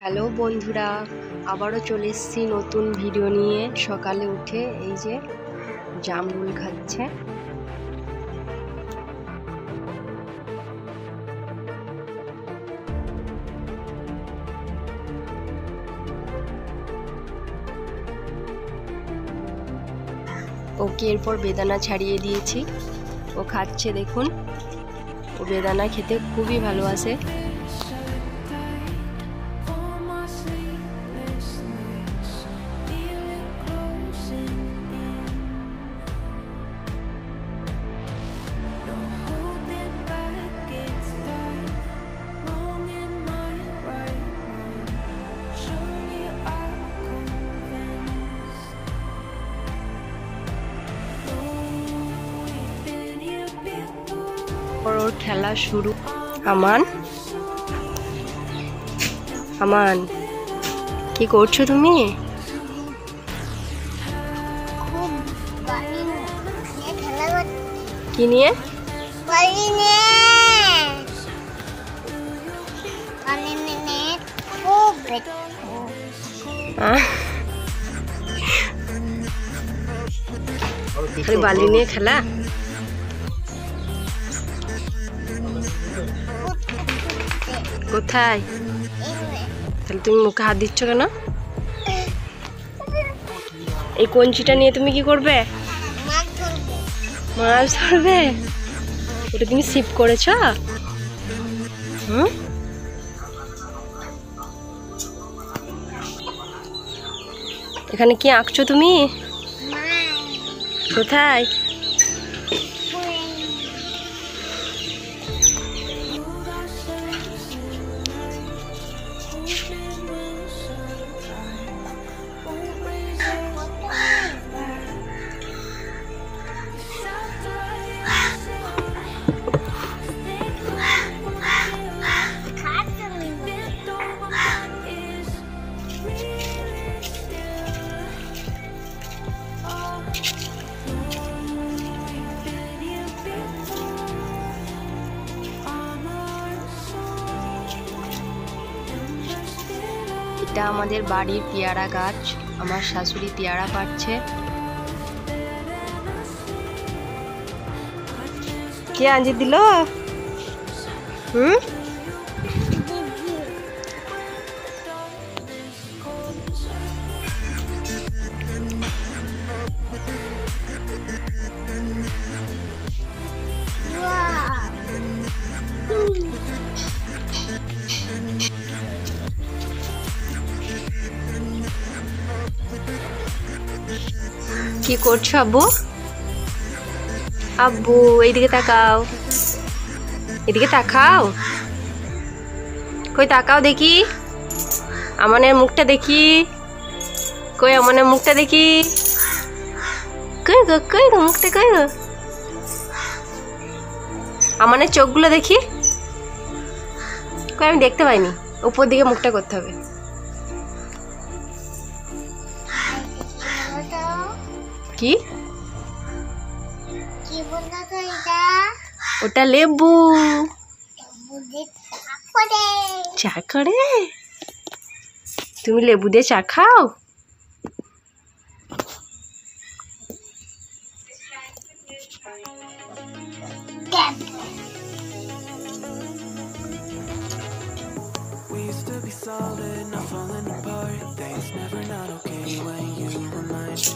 Hello বন্ধুরা, আবারও চলে এসেছি নতুন ভিডিও নিয়ে। সকালে উঠে এই যে জামরুল খাচ্ছে। ওকে এরপর বেদানা ছাড়িয়ে দিয়েছি, ও খাচ্ছে। দেখুন, ও বেদানা খেতে খুবই ভালোবাসে। ওর খেলা শুরু। আমান, আমান, কি করছো তুমি? কি নিয়ে? খালি বালি নিয়ে খেলা? কোথায়? তাহলে তুমি মুখে হাত দিচ্ছ কেন? এই কঞ্চিটা নিয়ে তুমি কি করবে? মাছ ধরবে? ওটা তুমি সিপ করেছ? এখানে কি আঁকছো তুমি? কোথায়? এটা আমাদের বাড়ির পেয়ারা গাছ। আমার শাশুড়ি পেয়ারা পাড়ছে। কে আনজি দিল? কি করছো আব্বু? আব্বু এইদিকে তাকাও, এদিকে তাকাও। কই তাকাও দেখি, আমানের মুখটা দেখি। কই আমানের মুখটা দেখি। কই গো, কই গো মুখটা, কই গো? আমানের চোখগুলো দেখি। কই আমি দেখতে পাইনি, উপর দিকে মুখটা করতে হবে। কি? ওটা লেবু। চা করে? তুমি লেবু দিয়ে চা খাও?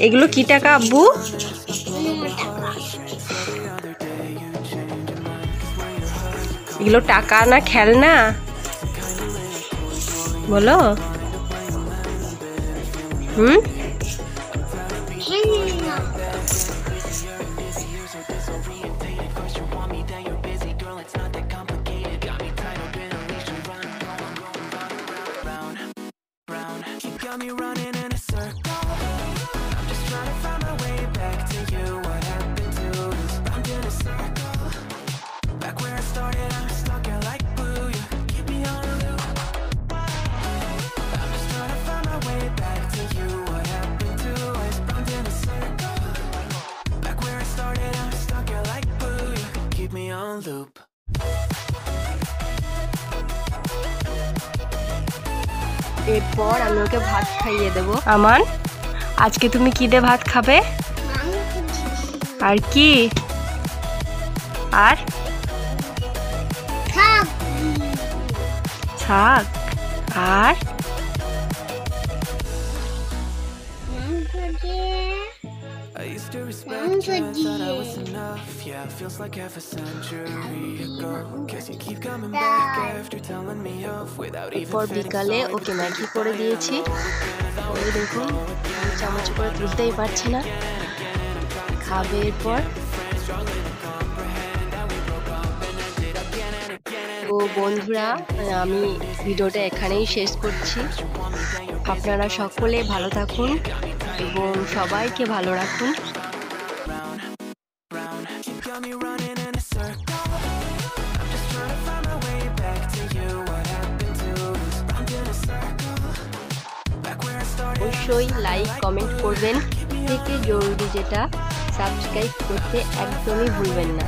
এগুলো কি টাকা আব্বু? এগুলো টাকা না খেলনা? বলো। On loop. এরপর আমি ওকে ভাত খাইয়ে দেব। আমান, আজকে তুমি কি দিয়ে ভাত খাবে? আর কি? আর শাক। আর I used to respect you, I thought I was enough. Yeah, it feels like half a century ago. Guess you keep coming back after telling me off without even এরপর বিকালে ওকে ম্যাগি করে দিয়েছি। ওই দেখুন চামচ করে তুলতেই পারছে না, খাবে এরপর। তো বন্ধুরা, আমি ভিডিওটা এখানেই শেষ করছি। আপনারা সকলে ভালো থাকুন এবং সবাইকে ভালো রাখুন। অবশ্যই লাইক কমেন্ট করবেন, থেকে জরুরি যেটা সাবস্ক্রাইব করতে একদমই ভুলবেন না।